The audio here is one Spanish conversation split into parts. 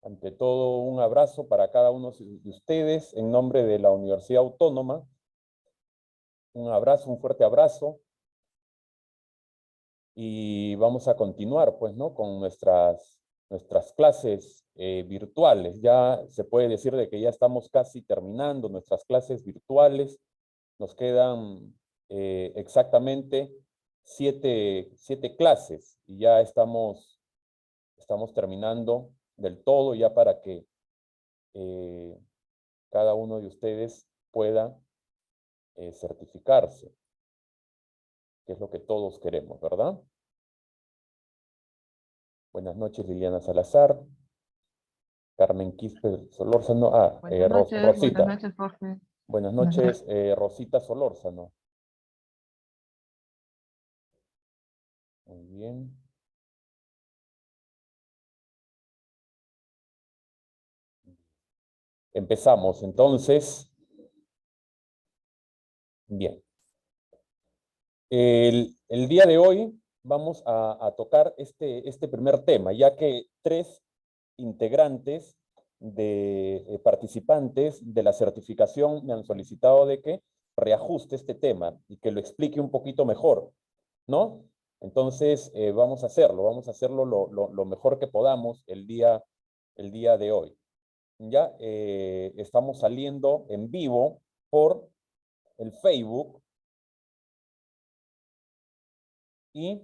Ante todo, un abrazo para cada uno de ustedes en nombre de la Universidad Autónoma. Un abrazo, un fuerte abrazo. Y vamos a continuar, pues, ¿no? Con nuestras clases virtuales. Ya se puede decir de que ya estamos casi terminando nuestras clases virtuales. Nos quedan exactamente siete clases y ya estamos terminando del todo ya para que cada uno de ustedes pueda certificarse, que es lo que todos queremos, ¿verdad? Buenas noches, Liliana Salazar. Carmen Quispe Solórzano. Rosita. Buenas noches, Jorge. Buenas noches, Rosita Solórzano. Muy bien. Empezamos, entonces. Bien. El día de hoy vamos a tocar este primer tema, ya que 3 integrantes participantes de la certificación me han solicitado de que reajuste este tema y que lo explique un poquito mejor, ¿no? Entonces, vamos a hacerlo lo mejor que podamos el día de hoy. Ya estamos saliendo en vivo por el Facebook y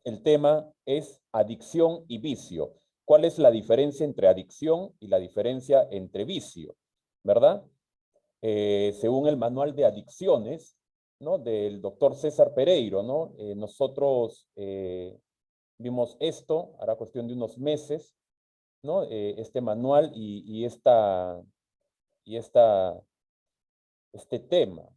el tema es adicción y vicio. ¿Cuál es la diferencia entre adicción y la diferencia entre vicio? ¿Verdad? Según el manual de adicciones, ¿no? Del doctor César Pereiro, ¿no? Nosotros vimos esto, hará cuestión de unos meses, ¿no? Este manual y este tema.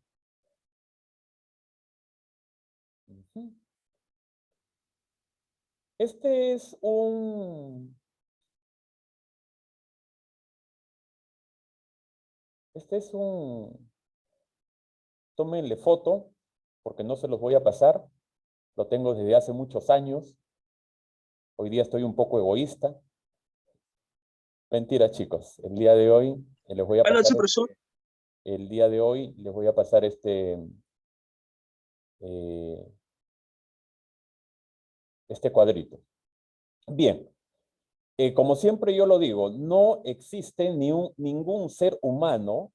Este es tómenle foto, porque no se los voy a pasar. Lo tengo desde hace muchos años. Hoy día estoy un poco egoísta. Mentira, chicos. El día de hoy les voy a pasar. El día de hoy les voy a pasar este cuadrito. Bien. Como siempre yo lo digo, no existe ningún ser humano,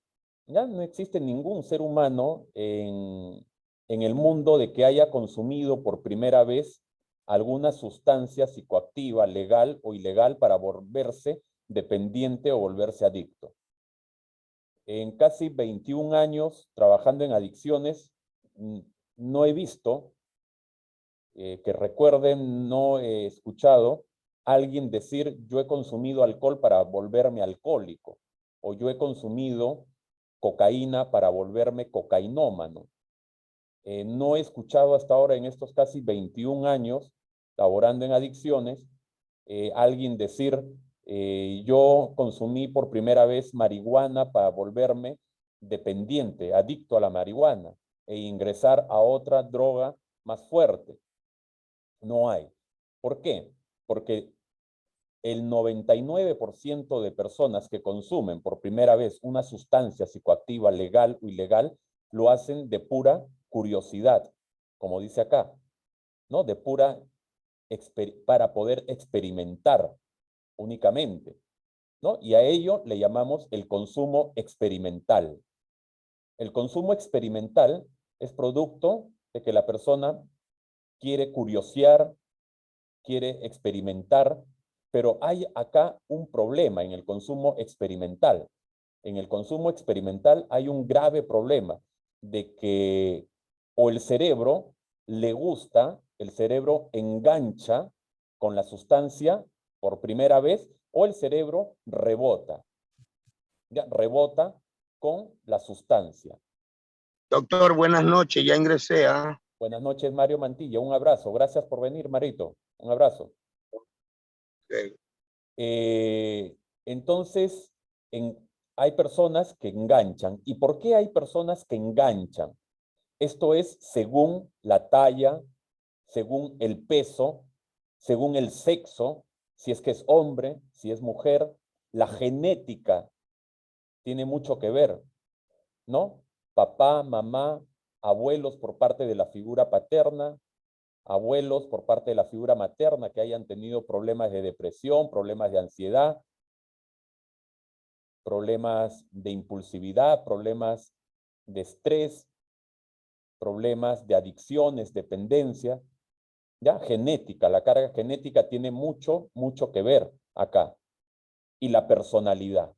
¿ya? No existe ningún ser humano en el mundo de que haya consumido por primera vez alguna sustancia psicoactiva, legal o ilegal, para volverse dependiente o volverse adicto. En casi 21 años trabajando en adicciones, no he visto, que recuerden, no he escuchado alguien decir: yo he consumido alcohol para volverme alcohólico, o yo he consumido cocaína para volverme cocainómano. No he escuchado hasta ahora, en estos casi 21 años laborando en adicciones, alguien decir: yo consumí por primera vez marihuana para volverme dependiente, adicto a la marihuana, e ingresar a otra droga más fuerte. No hay. ¿Por qué? Porque el 99% de personas que consumen por primera vez una sustancia psicoactiva legal o ilegal lo hacen de pura curiosidad, como dice acá, ¿no? De pura, para poder experimentar únicamente, ¿no? Y a ello le llamamos el consumo experimental. El consumo experimental es producto de que la persona quiere curiosear, quiere experimentar, pero hay acá un problema en el consumo experimental. En el consumo experimental hay un grave problema de que o el cerebro le gusta, el cerebro engancha con la sustancia por primera vez, o el cerebro rebota. Ya, rebota con la sustancia. Doctor, buenas noches, ya ingresé. Buenas noches, Mario Mantilla, un abrazo. Gracias por venir, Marito. Un abrazo. Okay. Entonces, hay personas que enganchan. ¿Y por qué hay personas que enganchan? Esto es según la talla, según el peso, según el sexo, si es que es hombre, si es mujer. La genética tiene mucho que ver, ¿no? Papá, mamá, abuelos por parte de la figura paterna, abuelos por parte de la figura materna que hayan tenido problemas de depresión, problemas de ansiedad, problemas de impulsividad, problemas de estrés, problemas de adicciones, dependencia, ¿ya? Genética, la carga genética tiene mucho que ver acá. Y la personalidad.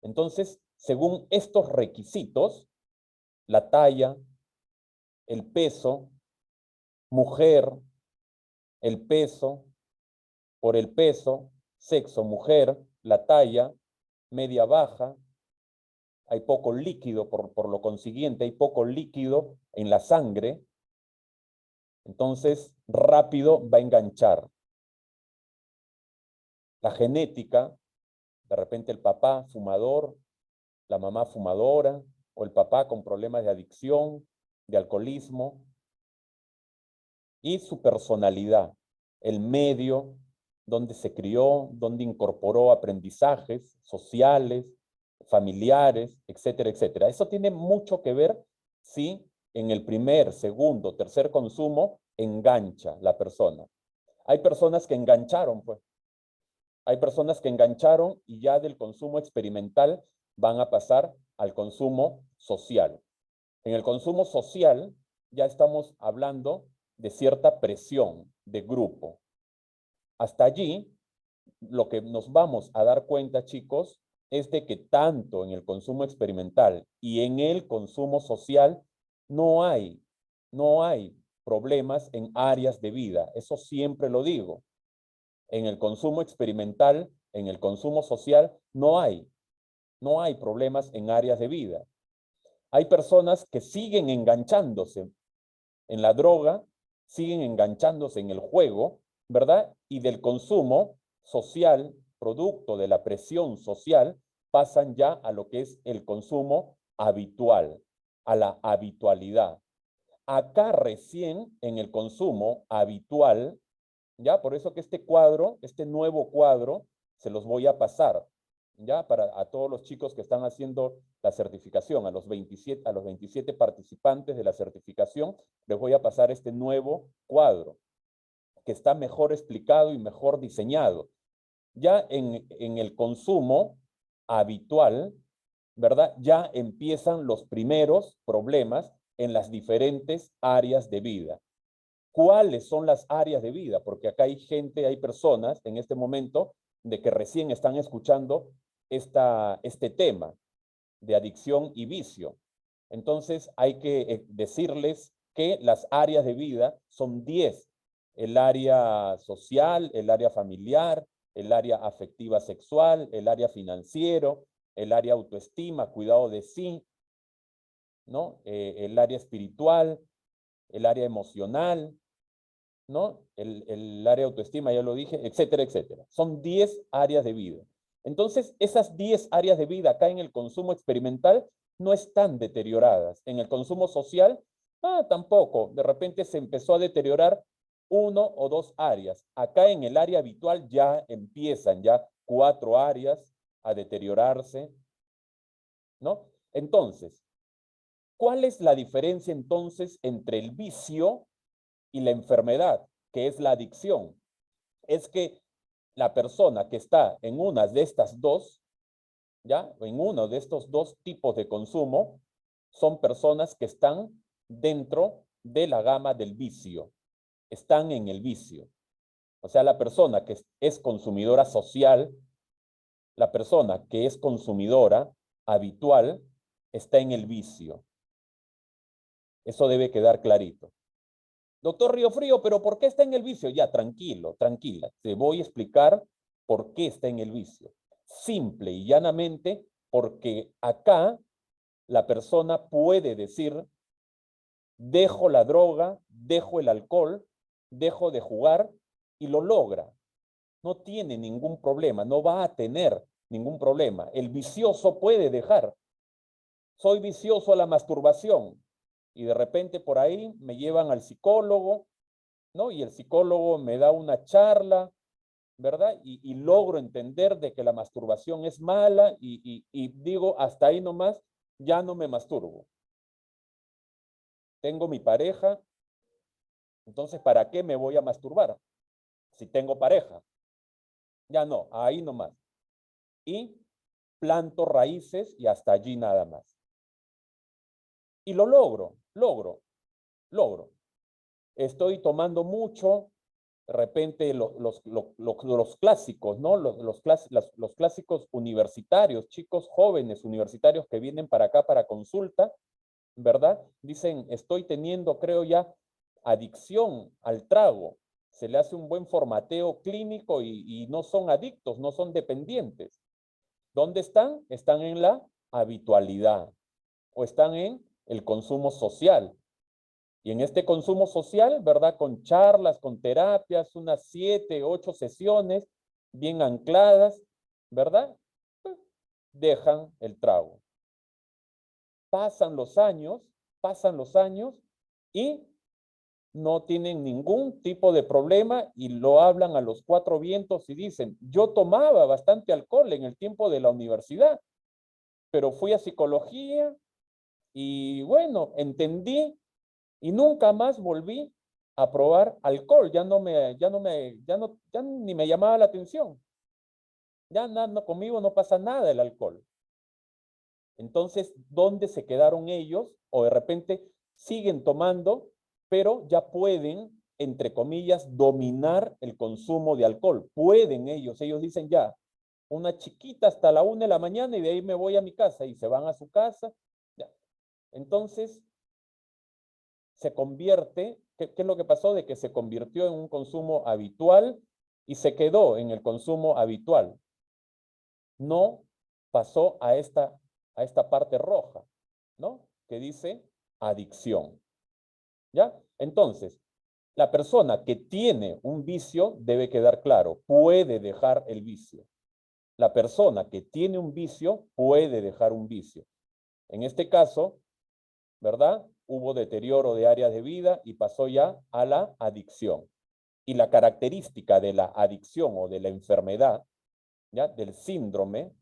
Entonces, según estos requisitos, la talla, el peso, mujer, el peso, por el peso, sexo, mujer, la talla, media baja, hay poco líquido, por lo consiguiente, hay poco líquido en la sangre, entonces rápido va a enganchar. La genética, de repente el papá fumador, la mamá fumadora, o el papá con problemas de adicción, de alcoholismo, y su personalidad, el medio donde se crió, donde incorporó aprendizajes sociales, familiares, etcétera, etcétera. Eso tiene mucho que ver si en el primer, segundo, tercer consumo engancha la persona. Hay personas que engancharon, pues. Hay personas que engancharon y ya del consumo experimental van a pasar al consumo social. En el consumo social ya estamos hablando de cierta presión de grupo. Hasta allí, lo que nos vamos a dar cuenta, chicos, es de que tanto en el consumo experimental y en el consumo social no hay problemas en áreas de vida. Eso siempre lo digo. En el consumo experimental, en el consumo social, no hay problemas en áreas de vida. Hay personas que siguen enganchándose en la droga, siguen enganchándose en el juego, ¿verdad? Y del consumo social, producto de la presión social, pasan ya a lo que es el consumo habitual, a la habitualidad. Acá recién en el consumo habitual, ¿ya? Por eso que este cuadro, este nuevo cuadro, se los voy a pasar, ¿ya? Para a todos los chicos que están haciendo la certificación, a los 27 participantes de la certificación, les voy a pasar este nuevo cuadro, que está mejor explicado y mejor diseñado. Ya en el consumo habitual, ¿verdad? Ya empiezan los primeros problemas en las diferentes áreas de vida. ¿Cuáles son las áreas de vida? Porque acá hay gente, hay personas en este momento de que recién están escuchando este tema de adicción y vicio. Entonces hay que decirles que las áreas de vida son 10. El área social, el área familiar, el área afectiva sexual, el área financiero, el área autoestima, cuidado de sí, ¿no? El área espiritual, el área emocional, ¿no? El área de autoestima, ya lo dije, etcétera, etcétera. Son 10 áreas de vida. Entonces, esas 10 áreas de vida acá en el consumo experimental no están deterioradas. En el consumo social, tampoco. De repente se empezó a deteriorar 1 o 2 áreas. Acá en el área habitual ya empiezan ya 4 áreas a deteriorarse, ¿no? Entonces, ¿cuál es la diferencia entonces entre el vicio y la enfermedad, que es la adicción? Es que la persona que está en una de estas dos, ¿ya? En uno de estos dos tipos de consumo, son personas que están dentro de la gama del vicio, están en el vicio. O sea, la persona que es consumidora social, la persona que es consumidora habitual, está en el vicio. Eso debe quedar clarito. Doctor Riofrío, ¿pero por qué está en el vicio? Ya, tranquilo, tranquila. Te voy a explicar por qué está en el vicio. Simple y llanamente, porque acá la persona puede decir, dejo la droga, dejo el alcohol, dejo de jugar y lo logra. No tiene ningún problema, no va a tener ningún problema. El vicioso puede dejar. Soy vicioso a la masturbación y de repente por ahí me llevan al psicólogo, ¿no? Y el psicólogo me da una charla ¿verdad? Y logro entender de que la masturbación es mala y digo, hasta ahí nomás, ya no me masturbo. Tengo mi pareja, entonces, ¿para qué me voy a masturbar? Si tengo pareja. Ya no, ahí nomás. Y planto raíces y hasta allí nada más. Y lo logro. Estoy tomando mucho, de repente los clásicos, ¿no? Los clásicos universitarios, chicos jóvenes universitarios que vienen para acá para consulta, ¿verdad? Dicen, estoy teniendo, creo ya, adicción al trago. Se le hace un buen formateo clínico y no son adictos, no son dependientes. ¿Dónde están? Están en la habitualidad o están en el consumo social. Y en este consumo social, ¿verdad? Con charlas, con terapias, unas 7, 8 sesiones bien ancladas, ¿verdad? Dejan el trago. Pasan los años y no tienen ningún tipo de problema y lo hablan a los 4 vientos y dicen, yo tomaba bastante alcohol en el tiempo de la universidad, pero fui a psicología y bueno, entendí y nunca más volví a probar alcohol. Ya ni me llamaba la atención. Ya conmigo no pasa nada el alcohol. Entonces, ¿dónde se quedaron ellos? O de repente siguen tomando, pero ya pueden, entre comillas, dominar el consumo de alcohol. Pueden ellos dicen ya, una chiquita hasta la 1 de la mañana y de ahí me voy a mi casa y se van a su casa. Ya. Entonces, se convierte, ¿qué es lo que pasó? De que se convirtió en un consumo habitual y se quedó en el consumo habitual. No pasó a esta parte roja, ¿no? Que dice adicción. ¿Ya? Entonces, la persona que tiene un vicio debe quedar claro, puede dejar el vicio. La persona que tiene un vicio puede dejar un vicio. En este caso, ¿verdad? Hubo deterioro de áreas de vida y pasó ya a la adicción. Y la característica de la adicción o de la enfermedad, ¿ya? Del síndrome,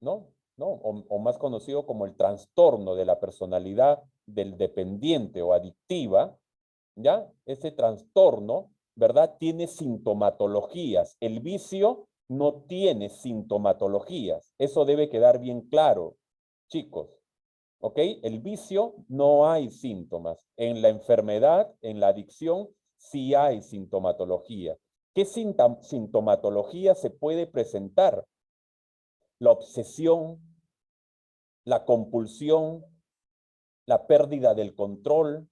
¿no? O más conocido como el trastorno de la personalidad del dependiente o adictiva, ¿ya? Ese trastorno, ¿verdad? Tiene sintomatologías. El vicio no tiene sintomatologías. Eso debe quedar bien claro, chicos. ¿Ok? El vicio no hay síntomas. En la enfermedad, en la adicción, sí hay sintomatología. ¿Qué sintomatología se puede presentar? La obsesión, la compulsión, la pérdida del control,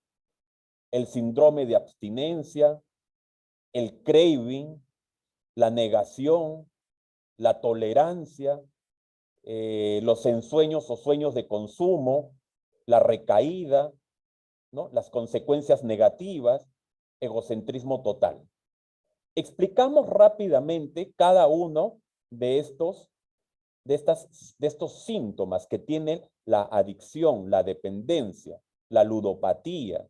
el síndrome de abstinencia, el craving, la negación, la tolerancia, los ensueños o sueños de consumo, la recaída, ¿no? Las consecuencias negativas, egocentrismo total. Explicamos rápidamente cada uno de estos síntomas que tienen la adicción, la dependencia, la ludopatía,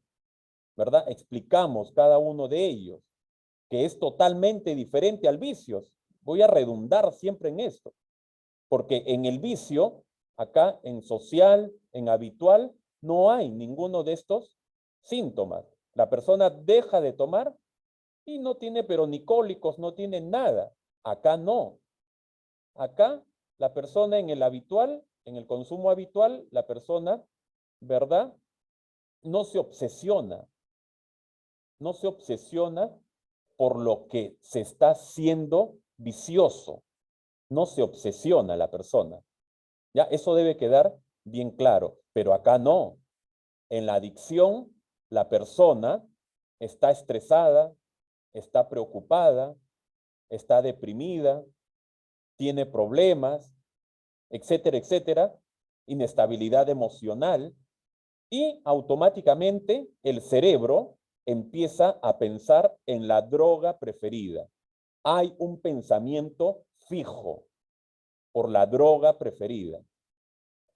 ¿verdad? Explicamos cada uno de ellos, que es totalmente diferente al vicio. Voy a redundar siempre en esto, porque en el vicio, acá en social, en habitual, no hay ninguno de estos síntomas. La persona deja de tomar y no tiene pero ni cólicos, no tiene nada. Acá no. Acá la persona en el habitual, en el consumo habitual, la persona, ¿verdad? No se obsesiona. No se obsesiona por lo que se está haciendo vicioso. No se obsesiona la persona. Ya, eso debe quedar bien claro. Pero acá no. En la adicción, la persona está estresada, está preocupada, está deprimida, tiene problemas, etcétera, etcétera, inestabilidad emocional, y automáticamente el cerebro empieza a pensar en la droga preferida. Hay un pensamiento fijo por la droga preferida.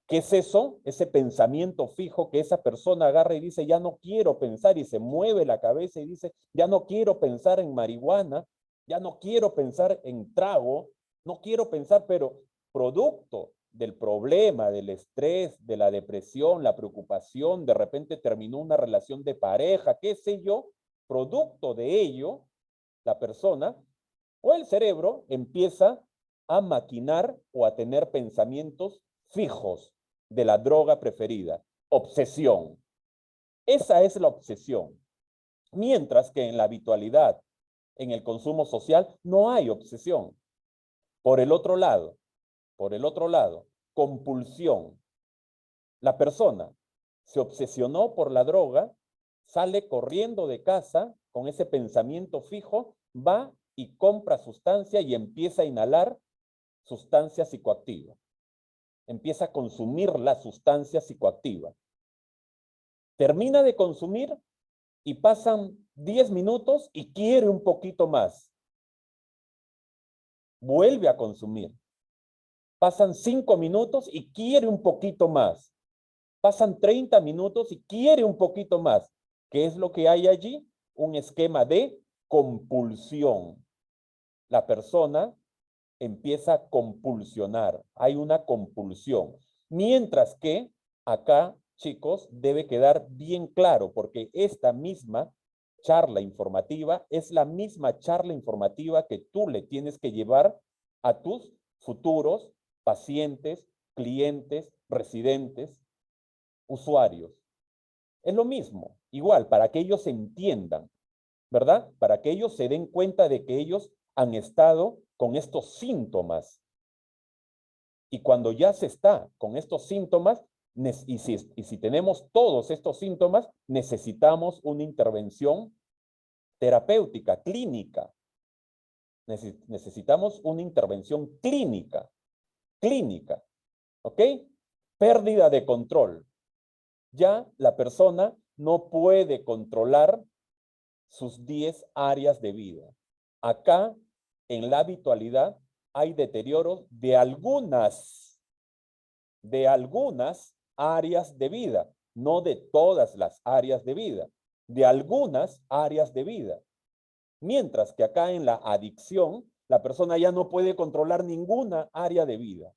¿Qué es eso? Ese pensamiento fijo que esa persona agarra y dice, ya no quiero pensar, y se mueve la cabeza y dice, ya no quiero pensar en marihuana, Ya no quiero pensar en trago, no quiero pensar, pero producto del problema, del estrés, de la depresión, la preocupación, de repente terminó una relación de pareja, qué sé yo, producto de ello, la persona o el cerebro empieza a maquinar o a tener pensamientos fijos de la droga preferida, obsesión. Esa es la obsesión. Mientras que en la habitualidad, en el consumo social, no hay obsesión. Por el otro lado, compulsión. La persona se obsesionó por la droga, sale corriendo de casa con ese pensamiento fijo, va y compra sustancia y empieza a inhalar sustancia psicoactiva. Empieza a consumir la sustancia psicoactiva. Termina de consumir y pasan 10 minutos y quiere un poquito más. Vuelve a consumir. Pasan 5 minutos y quiere un poquito más. Pasan 30 minutos y quiere un poquito más. ¿Qué es lo que hay allí? Un esquema de compulsión. La persona empieza a compulsionar. Hay una compulsión. Mientras que acá, chicos, debe quedar bien claro, porque esta misma charla informativa es la misma charla informativa que tú le tienes que llevar a tus futuros pacientes, clientes, residentes, usuarios. Es lo mismo, igual, para que ellos entiendan, ¿verdad? Para que ellos se den cuenta de que ellos han estado con estos síntomas. Y cuando ya se está con estos síntomas, y si tenemos todos estos síntomas, necesitamos una intervención terapéutica, clínica. Necesitamos una intervención clínica, ¿ok? Pérdida de control. Ya la persona no puede controlar sus 10 áreas de vida. Acá, en la habitualidad, hay deterioro de algunas áreas de vida, no de todas las áreas de vida, de algunas áreas de vida. Mientras que acá en la adicción, la persona ya no puede controlar ninguna área de vida.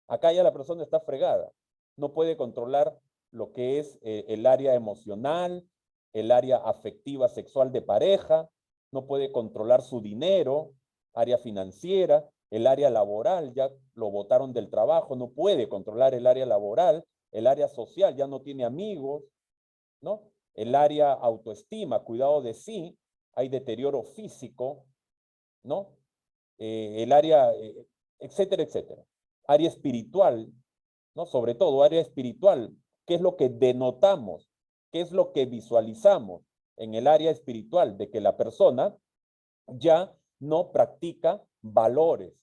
Acá ya la persona está fregada. No puede controlar lo que es el área emocional, el área afectiva sexual de pareja, no puede controlar su dinero, área financiera, el área laboral, ya lo botaron del trabajo, no puede controlar el área laboral, el área social, ya no tiene amigos, ¿no? El área autoestima, cuidado de sí, hay deterioro físico, ¿no? El área, etcétera, etcétera. Área espiritual, ¿no? Sobre todo área espiritual, ¿qué es lo que denotamos? ¿Qué es lo que visualizamos en el área espiritual? De que la persona ya no practica valores,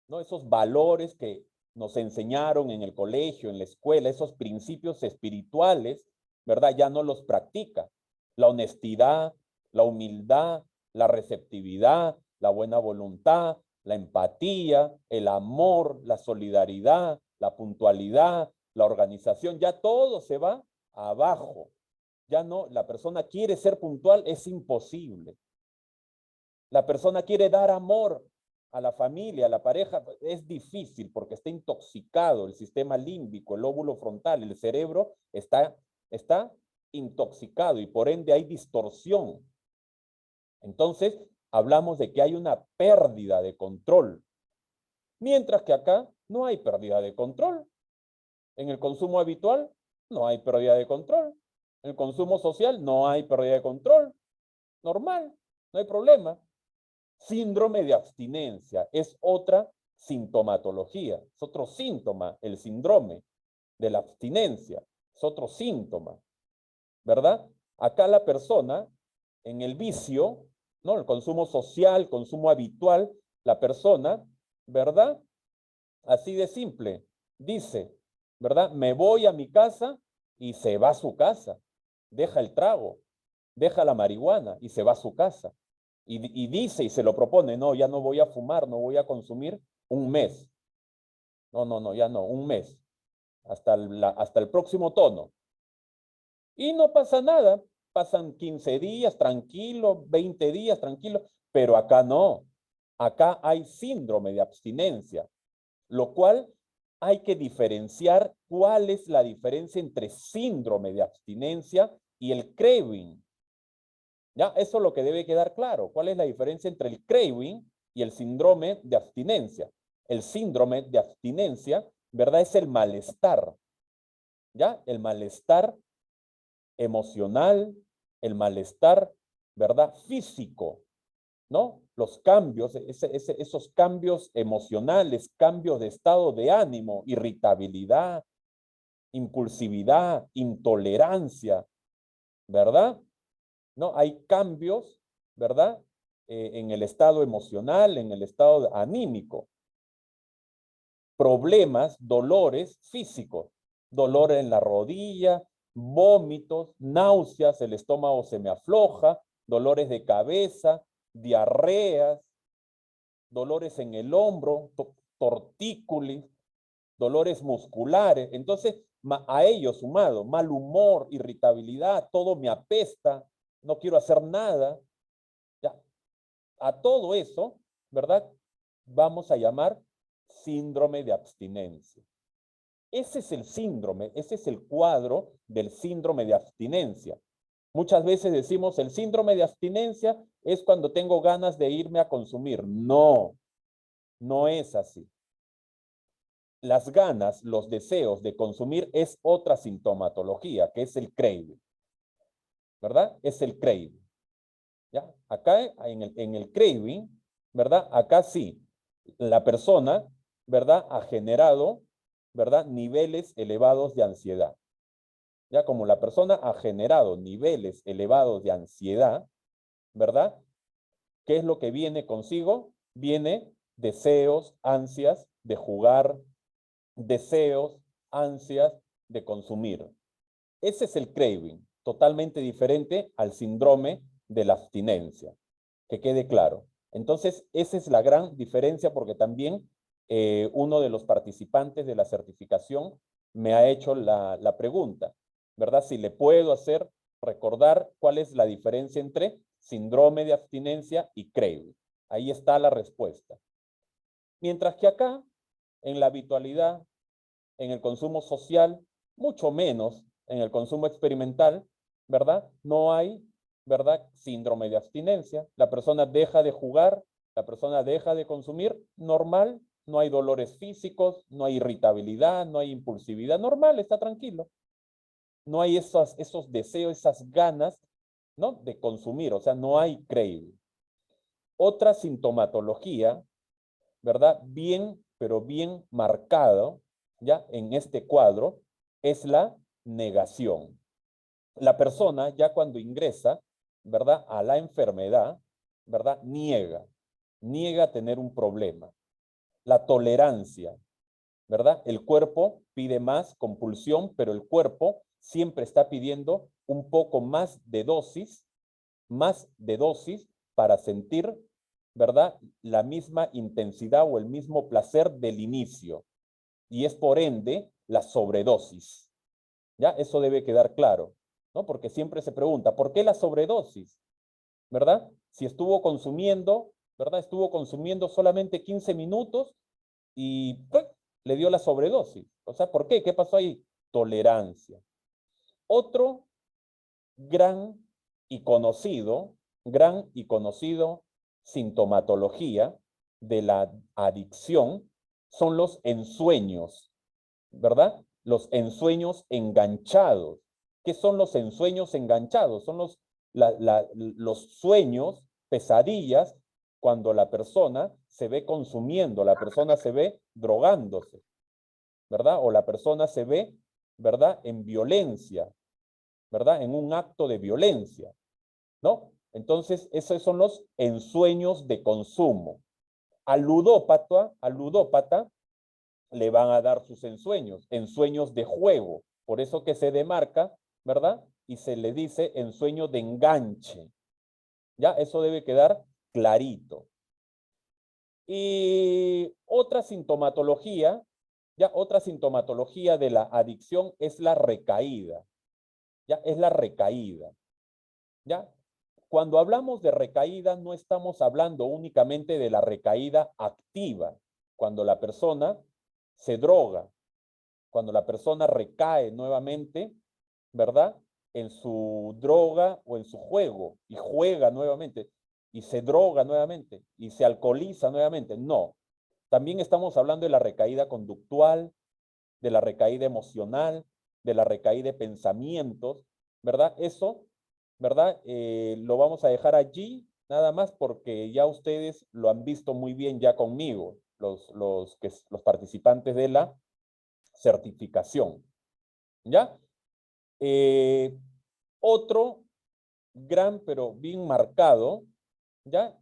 ¿no? Esos valores que nos enseñaron en el colegio, en la escuela, esos principios espirituales, ¿verdad? Ya no los practica. La honestidad, la humildad, la receptividad, la buena voluntad, la empatía, el amor, la solidaridad, la puntualidad, la organización, ya todo se va abajo. Ya no, la persona quiere ser puntual, es imposible. La persona quiere dar amor a la familia, a la pareja, es difícil porque está intoxicado el sistema límbico, el lóbulo frontal, el cerebro está intoxicado y por ende hay distorsión. Entonces, hablamos de que hay una pérdida de control, mientras que acá no hay pérdida de control. En el consumo habitual no hay pérdida de control. En el consumo social no hay pérdida de control. Normal, no hay problema. Síndrome de abstinencia es otra sintomatología, es otro síntoma, el síndrome de la abstinencia, es otro síntoma, ¿verdad? Acá la persona, en el vicio, ¿no? El consumo social, consumo habitual, la persona, ¿verdad? Así de simple, dice, ¿verdad? Me voy a mi casa y se va a su casa, deja el trago, deja la marihuana y se va a su casa. Y dice y se lo propone, no, ya no voy a fumar, no voy a consumir un mes. No, ya no, un mes. Hasta el próximo tono. Y no pasa nada. pasan 15 días tranquilo, 20 días tranquilo, pero acá no. Acá hay síndrome de abstinencia, lo cual hay que diferenciar cuál es la diferencia entre síndrome de abstinencia y el craving. ¿Ya? Eso es lo que debe quedar claro. ¿Cuál es la diferencia entre el craving y el síndrome de abstinencia? El síndrome de abstinencia, ¿verdad? Es el malestar. ¿Ya? El malestar emocional, el malestar, ¿verdad? Físico, ¿no? Los cambios, esos cambios emocionales, cambios de estado de ánimo, irritabilidad, impulsividad, intolerancia, ¿verdad? ¿No? Hay cambios, ¿verdad? En el estado emocional, en el estado anímico. Problemas, dolores físicos, dolor en la rodilla, vómitos, náuseas, el estómago se me afloja, dolores de cabeza, diarreas, dolores en el hombro, tortícolis, dolores musculares. Entonces, a ello sumado, mal humor, irritabilidad, todo me apesta, no quiero hacer nada. Ya, a todo eso, ¿verdad? Vamos a llamar síndrome de abstinencia. Ese es el síndrome, ese es el cuadro del síndrome de abstinencia. Muchas veces decimos el síndrome de abstinencia es cuando tengo ganas de irme a consumir. No, no es así. Las ganas, los deseos de consumir es otra sintomatología, que es el craving. ¿Verdad? Es el craving. ¿Ya? Acá en el craving, ¿verdad? Acá sí, la persona, ¿verdad? Ha generado, ¿verdad? Niveles elevados de ansiedad. Ya como la persona ha generado niveles elevados de ansiedad, ¿verdad? ¿Qué es lo que viene consigo? Viene deseos, ansias de jugar, deseos, ansias de consumir. Ese es el craving, totalmente diferente al síndrome de la abstinencia. Que quede claro. Entonces, esa es la gran diferencia porque también uno de los participantes de la certificación me ha hecho la pregunta, ¿verdad? Si le puedo hacer recordar cuál es la diferencia entre síndrome de abstinencia y craving. Ahí está la respuesta. Mientras que acá, en la habitualidad, en el consumo social, mucho menos en el consumo experimental, ¿verdad? No hay, ¿verdad? Síndrome de abstinencia. La persona deja de jugar, la persona deja de consumir, normal, no hay dolores físicos, no hay irritabilidad, no hay impulsividad, normal, está tranquilo. No hay esos deseos, esas ganas, ¿no? De consumir, o sea, no hay craving. Otra sintomatología, ¿verdad? Bien, pero bien marcado, ¿ya? En este cuadro, es la negación. La persona ya cuando ingresa, ¿verdad? A la enfermedad, ¿verdad? Niega tener un problema. La tolerancia, ¿verdad? El cuerpo pide más compulsión, pero el cuerpo siempre está pidiendo un poco más de dosis para sentir, ¿verdad? La misma intensidad o el mismo placer del inicio. Y es por ende la sobredosis. ¿Ya? Eso debe quedar claro, ¿no? Porque siempre se pregunta, ¿por qué la sobredosis? ¿Verdad? Si estuvo consumiendo, ¿verdad? Estuvo consumiendo solamente 15 minutos y ¡pum!, le dio la sobredosis. O sea, ¿por qué? ¿Qué pasó ahí? Tolerancia. Otro gran y conocido sintomatología de la adicción son los ensueños, ¿verdad? Los ensueños enganchados. ¿Qué son los ensueños enganchados? Son los sueños, pesadillas, cuando la persona se ve consumiendo, la persona se ve drogándose, ¿verdad? O la persona se ve, ¿verdad? En violencia, ¿verdad? En un acto de violencia, ¿no? Entonces, esos son los ensueños de consumo. Al ludópata le van a dar sus ensueños de juego. Por eso que se demarca, ¿verdad? Y se le dice ensueño de enganche. ¿Ya? Eso debe quedar clarito. Y otra sintomatología de la adicción es la recaída. ¿Ya? Es la recaída. ¿Ya? Cuando hablamos de recaída, no estamos hablando únicamente de la recaída activa, cuando la persona se droga, cuando la persona recae nuevamente, ¿verdad? En su droga o en su juego y juega nuevamente y se droga nuevamente y se alcoholiza nuevamente. No. También estamos hablando de la recaída conductual, de la recaída emocional, de la recaída de pensamientos, ¿verdad? Eso, ¿verdad? Lo vamos a dejar allí nada más porque ya ustedes lo han visto muy bien ya conmigo, los participantes de la certificación, ¿ya? Otro gran pero bien marcado, ¿ya?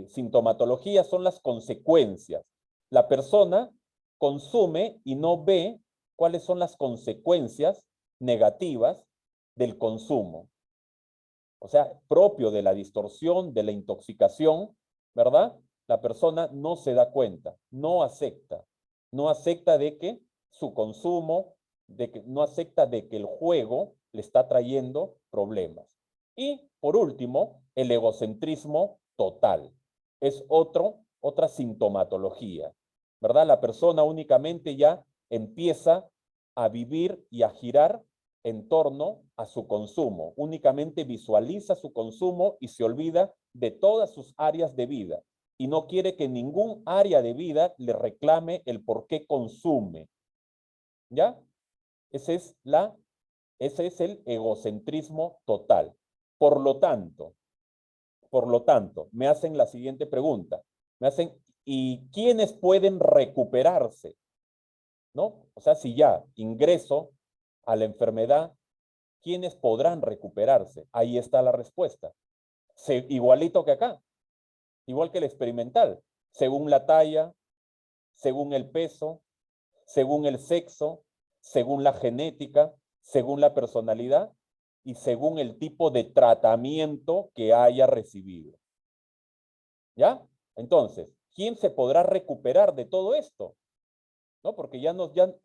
Sintomatología son las consecuencias. La persona consume y no ve cuáles son las consecuencias negativas del consumo. O sea, propio de la distorsión, de la intoxicación, ¿verdad? La persona no se da cuenta, no acepta de que su consumo, no acepta de que el juego le está trayendo problemas. Y por último, el egocentrismo total. Es otra sintomatología, ¿verdad? La persona únicamente ya empieza a vivir y a girar en torno a su consumo. Únicamente visualiza su consumo y se olvida de todas sus áreas de vida. Y no quiere que ningún área de vida le reclame el por qué consume. ¿Ya? Ese es el egocentrismo total. Por lo tanto, me hacen la siguiente pregunta. Me hacen, ¿y quiénes pueden recuperarse? ¿No? O sea, si ya ingreso a la enfermedad, ¿quiénes podrán recuperarse? Ahí está la respuesta. Igualito que acá, igual que el experimental, según la talla, según el peso, según el sexo, según la genética, según la personalidad y según el tipo de tratamiento que haya recibido. ¿Ya? Entonces, ¿quién se podrá recuperar de todo esto? ¿No? Porque ya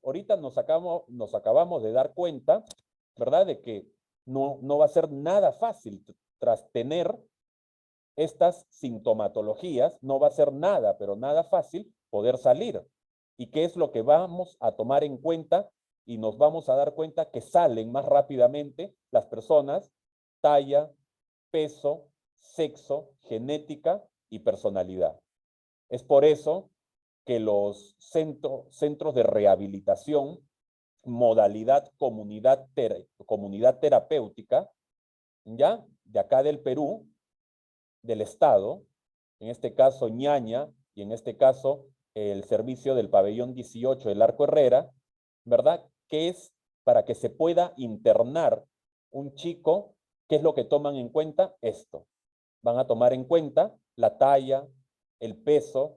ahorita nos acabamos de dar cuenta, ¿verdad? De que no va a ser nada fácil tras tener estas sintomatologías, no va a ser nada, pero nada fácil poder salir. ¿Y qué es lo que vamos a tomar en cuenta? Y nos vamos a dar cuenta que salen más rápidamente las personas, talla, peso, sexo, genética y personalidad. Es por eso que los centros de rehabilitación, modalidad comunidad terapéutica, ¿ya? De acá del Perú, del Estado, en este caso Ñaña, y en este caso el servicio del pabellón 18 del Arco Herrera, ¿verdad? Que es para que se pueda internar un chico, ¿qué es lo que toman en cuenta? Esto. Van a tomar en cuenta la talla, el peso,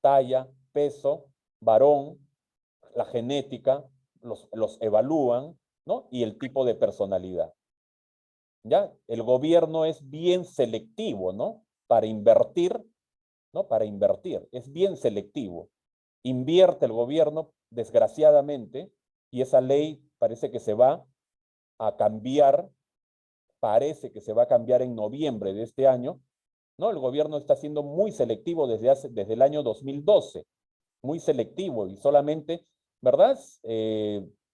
talla, peso, varón, la genética, los evalúan, ¿no? Y el tipo de personalidad. ¿Ya? El gobierno es bien selectivo, ¿no? Para invertir, ¿no? Para invertir, es bien selectivo. Invierte el gobierno, desgraciadamente, y esa ley parece que se va a cambiar, parece que se va a cambiar en noviembre de este año, ¿no? El gobierno está siendo muy selectivo desde el año 2012, muy selectivo y solamente, ¿verdad?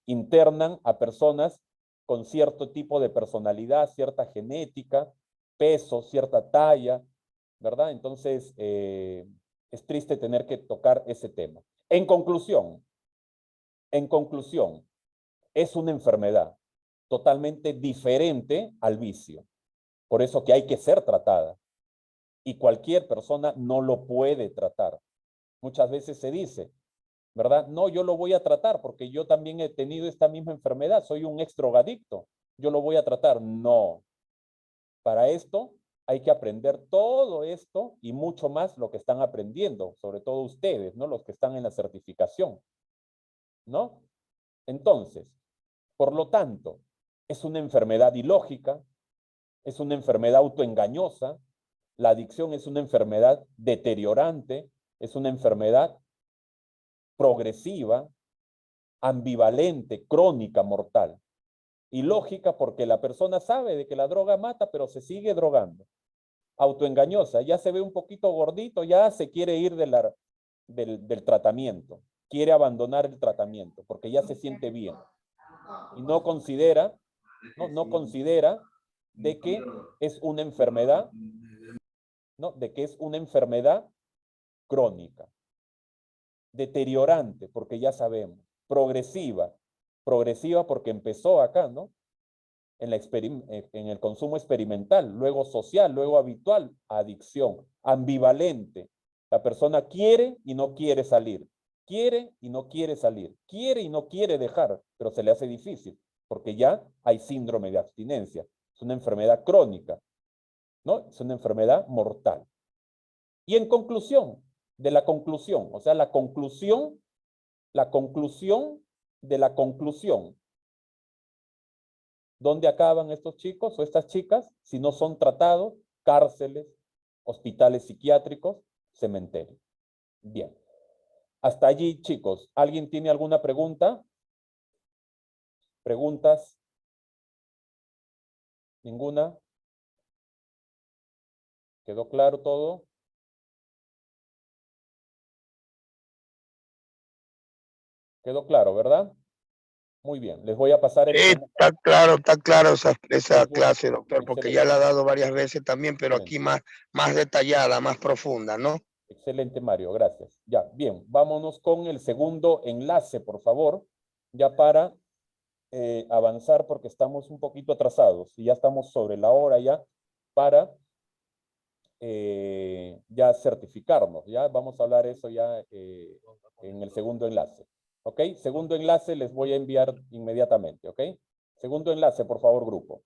Internan a personas con cierto tipo de personalidad, cierta genética, peso, cierta talla, ¿verdad? Entonces, es triste tener que tocar ese tema. En conclusión, es una enfermedad totalmente diferente al vicio. Por eso que hay que ser tratada. Y cualquier persona no lo puede tratar. Muchas veces se dice, ¿verdad? No, yo lo voy a tratar porque yo también he tenido esta misma enfermedad, soy un ex drogadicto, yo lo voy a tratar. No, para esto hay que aprender todo esto y mucho más lo que están aprendiendo, sobre todo ustedes, ¿no? Los que están en la certificación, ¿no? Entonces, por lo tanto, es una enfermedad ilógica, es una enfermedad autoengañosa, la adicción es una enfermedad deteriorante, es una enfermedad progresiva, ambivalente, crónica, mortal. Ilógica porque la persona sabe de que la droga mata, pero se sigue drogando. Autoengañosa, ya se ve un poquito gordito, ya se quiere ir del tratamiento. Quiere abandonar el tratamiento porque ya se siente bien. Y no considera de que es una enfermedad, ¿no? De que es una enfermedad crónica, deteriorante, porque ya sabemos, progresiva porque empezó acá, ¿no? En el consumo experimental, luego social, luego habitual, adicción, ambivalente. La persona quiere y no quiere salir, quiere y no quiere salir, quiere y no quiere dejar, pero se le hace difícil, porque ya hay síndrome de abstinencia. Es una enfermedad crónica, ¿no? Es una enfermedad mortal. Y en conclusión, de la conclusión, o sea, la conclusión de la conclusión. ¿Dónde acaban estos chicos o estas chicas si no son tratados? Cárceles, hospitales psiquiátricos, cementerios. Bien. Hasta allí, chicos. ¿Alguien tiene alguna pregunta? ¿Preguntas? ¿Ninguna? ¿Quedó claro todo? ¿Quedó claro, verdad? Muy bien. Les voy a pasar el... Está claro esa clase, doctor, porque Excelente. ya la ha dado varias veces también, pero Excelente. aquí más detallada, más profunda, ¿no? Excelente, Mario. Gracias. Ya, bien. Vámonos con el segundo enlace, por favor, ya para avanzar porque estamos un poquito atrasados y ya estamos sobre la hora ya para ya certificarnos. Ya vamos a hablar eso ya en el segundo enlace. ¿Ok? Segundo enlace les voy a enviar inmediatamente. ¿Ok? Segundo enlace, por favor, grupo.